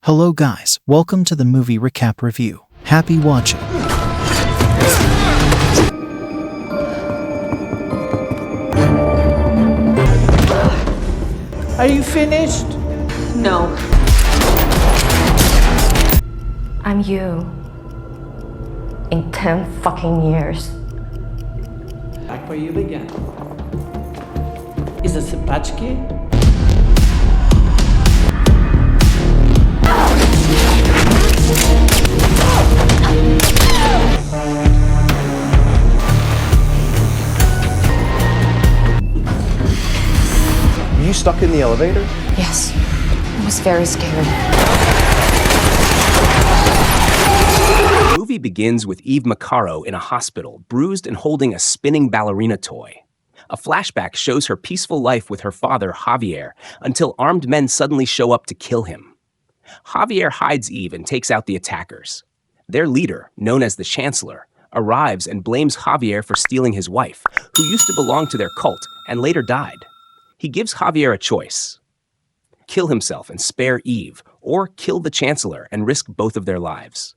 Hello guys, welcome to the movie recap review. Happy watching. Are you finished? No. I'm you. In 10 fucking years. Back where you began. Is it Sympatchki? Were you stuck in the elevator? Yes. I was very scared. The movie begins with Eve Macaro in a hospital, bruised and holding a spinning ballerina toy. A flashback shows her peaceful life with her father, Javier, until armed men suddenly show up to kill him. Javier hides Eve and takes out the attackers. Their leader, known as the Chancellor, arrives and blames Javier for stealing his wife, who used to belong to their cult and later died. He gives Javier a choice: kill himself and spare Eve, or kill the Chancellor and risk both of their lives.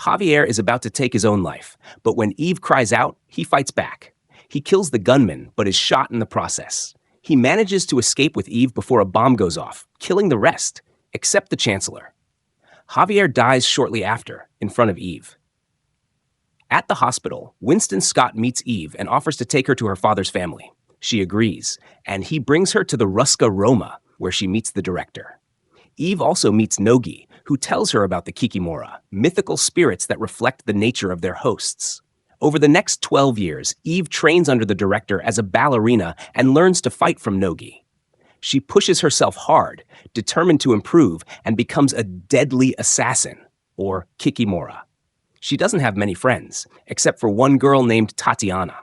Javier is about to take his own life, but when Eve cries out, he fights back. He kills the gunman, but is shot in the process. He manages to escape with Eve before a bomb goes off, killing the rest, except the Chancellor. Javier dies shortly after, in front of Eve. At the hospital, Winston Scott meets Eve and offers to take her to her father's family. She agrees, and he brings her to the Ruska Roma, where she meets the director. Eve also meets Nogi, who tells her about the Kikimora, mythical spirits that reflect the nature of their hosts. Over the next 12 years, Eve trains under the director as a ballerina and learns to fight from Nogi. She pushes herself hard, determined to improve, and becomes a deadly assassin, or Kikimora. She doesn't have many friends, except for one girl named Tatiana.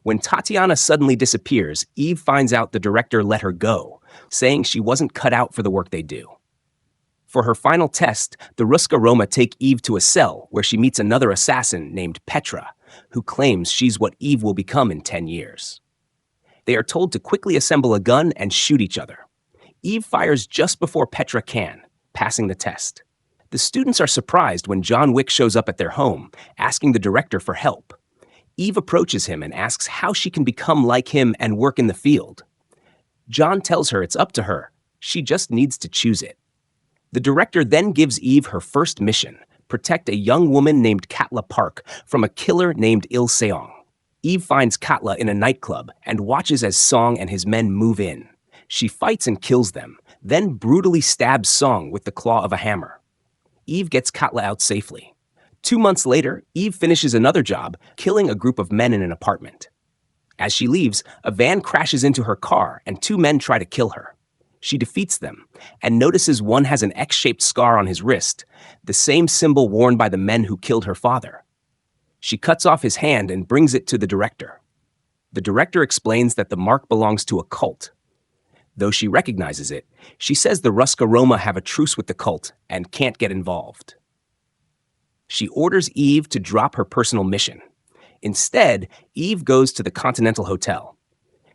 When Tatiana suddenly disappears, Eve finds out the director let her go, saying she wasn't cut out for the work they do. For her final test, the Ruska Roma take Eve to a cell where she meets another assassin named Petra, who claims she's what Eve will become in 10 years. They are told to quickly assemble a gun and shoot each other. Eve fires just before Petra can, passing the test. The students are surprised when John Wick shows up at their home, asking the director for help. Eve approaches him and asks how she can become like him and work in the field. John tells her it's up to her. She just needs to choose it. The director then gives Eve her first mission: protect a young woman named Katla Park from a killer named Il Seong. Eve finds Katla in a nightclub and watches as Song and his men move in. She fights and kills them, then brutally stabs Song with the claw of a hammer. Eve gets Katla out safely. 2 months later, Eve finishes another job, killing a group of men in an apartment. As she leaves, a van crashes into her car and 2 men try to kill her. She defeats them and notices one has an X-shaped scar on his wrist, the same symbol worn by the men who killed her father. She cuts off his hand and brings it to the director. The director explains that the mark belongs to a cult. Though she recognizes it, she says the Ruska Roma have a truce with the cult and can't get involved. She orders Eve to drop her personal mission. Instead, Eve goes to the Continental Hotel.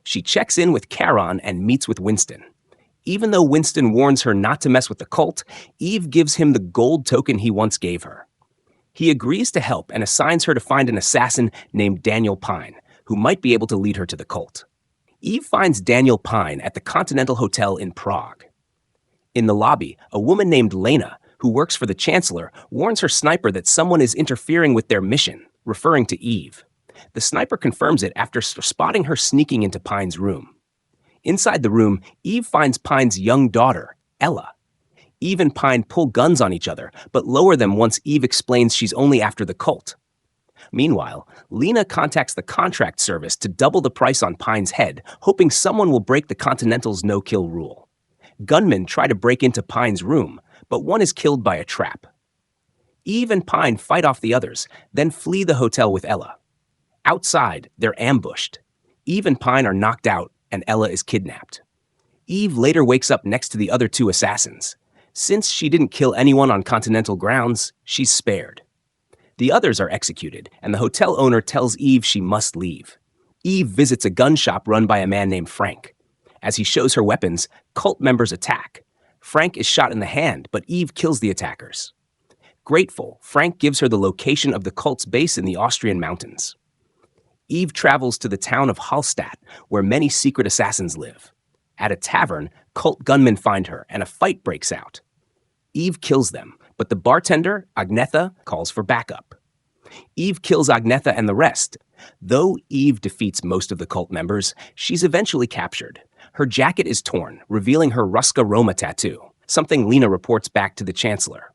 She checks in with Charon and meets with Winston. Even though Winston warns her not to mess with the cult, Eve gives him the gold token he once gave her. He agrees to help and assigns her to find an assassin named Daniel Pine, who might be able to lead her to the cult. Eve finds Daniel Pine at the Continental Hotel in Prague. In the lobby, a woman named Lena, who works for the Chancellor, warns her sniper that someone is interfering with their mission, referring to Eve. The sniper confirms it after spotting her sneaking into Pine's room. Inside the room, Eve finds Pine's young daughter, Ella. Eve and Pine pull guns on each other, but lower them once Eve explains she's only after the cult. Meanwhile, Lena contacts the contract service to double the price on Pine's head, hoping someone will break the Continental's no-kill rule. Gunmen try to break into Pine's room, but one is killed by a trap. Eve and Pine fight off the others, then flee the hotel with Ella. Outside, they're ambushed. Eve and Pine are knocked out, and Ella is kidnapped. Eve later wakes up next to the other 2 assassins. Since she didn't kill anyone on Continental grounds, she's spared. The others are executed, and the hotel owner tells Eve she must leave. Eve visits a gun shop run by a man named Frank. As he shows her weapons, cult members attack. Frank is shot in the hand, but Eve kills the attackers. Grateful, Frank gives her the location of the cult's base in the Austrian mountains. Eve travels to the town of Hallstatt, where many secret assassins live. At a tavern, cult gunmen find her, and a fight breaks out. Eve kills them, but the bartender, Agnetha, calls for backup. Eve kills Agnetha and the rest. Though Eve defeats most of the cult members, she's eventually captured. Her jacket is torn, revealing her Ruska Roma tattoo, something Lena reports back to the Chancellor.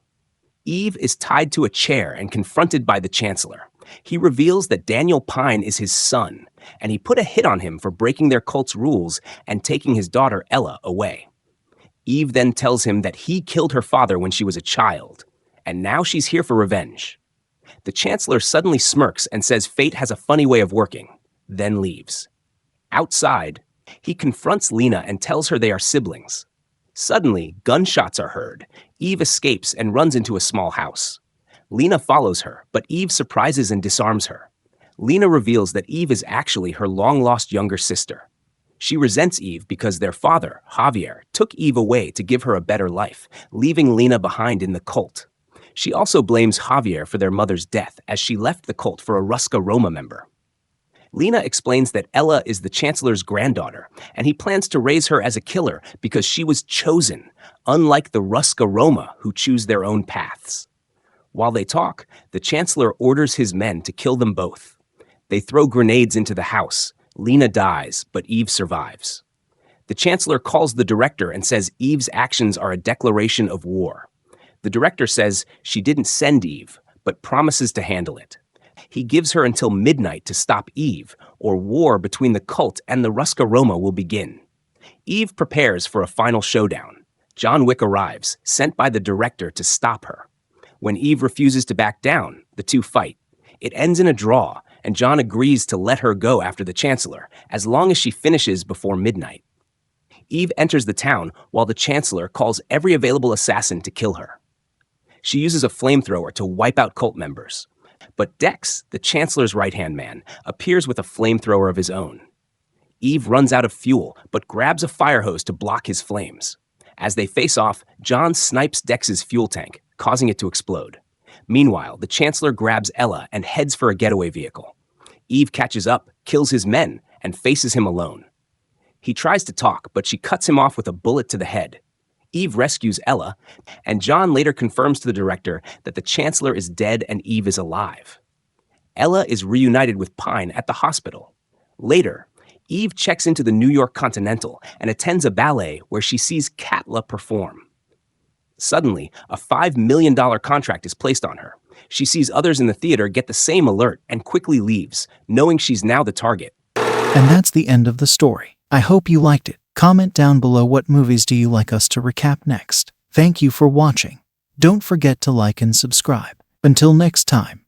Eve is tied to a chair and confronted by the Chancellor. He reveals that Daniel Pine is his son, and he put a hit on him for breaking their cult's rules and taking his daughter Ella away. Eve then tells him that he killed her father when she was a child, and now she's here for revenge. The Chancellor suddenly smirks and says fate has a funny way of working, then leaves. Outside, he confronts Lena and tells her they are siblings. Suddenly, gunshots are heard. Eve escapes and runs into a small house. Lena follows her, but Eve surprises and disarms her. Lena reveals that Eve is actually her long-lost younger sister. She resents Eve because their father, Javier, took Eve away to give her a better life, leaving Lena behind in the cult. She also blames Javier for their mother's death, as she left the cult for a Ruska Roma member. Lena explains that Ella is the Chancellor's granddaughter, and he plans to raise her as a killer because she was chosen, unlike the Ruska Roma who choose their own paths. While they talk, the Chancellor orders his men to kill them both. They throw grenades into the house. Lena dies, but Eve survives. The Chancellor calls the director and says Eve's actions are a declaration of war. The director says she didn't send Eve, but promises to handle it. He gives her until midnight to stop Eve, or war between the cult and the Ruska Roma will begin. Eve prepares for a final showdown. John Wick arrives, sent by the director to stop her. When Eve refuses to back down, the two fight. It ends in a draw, and John agrees to let her go after the Chancellor, as long as she finishes before midnight. Eve enters the town while the Chancellor calls every available assassin to kill her. She uses a flamethrower to wipe out cult members. But Dex, the Chancellor's right-hand man, appears with a flamethrower of his own. Eve runs out of fuel, but grabs a fire hose to block his flames. As they face off, John snipes Dex's fuel tank, causing it to explode. Meanwhile, the Chancellor grabs Ella and heads for a getaway vehicle. Eve catches up, kills his men, and faces him alone. He tries to talk, but she cuts him off with a bullet to the head. Eve rescues Ella, and John later confirms to the director that the Chancellor is dead and Eve is alive. Ella is reunited with Pine at the hospital. Later, Eve checks into the New York Continental and attends a ballet where she sees Katla perform. Suddenly, a $5 million contract is placed on her. She sees others in the theater get the same alert and quickly leaves, knowing she's now the target. And that's the end of the story. I hope you liked it. Comment down below what movies do you like us to recap next. Thank you for watching. Don't forget to like and subscribe. Until next time.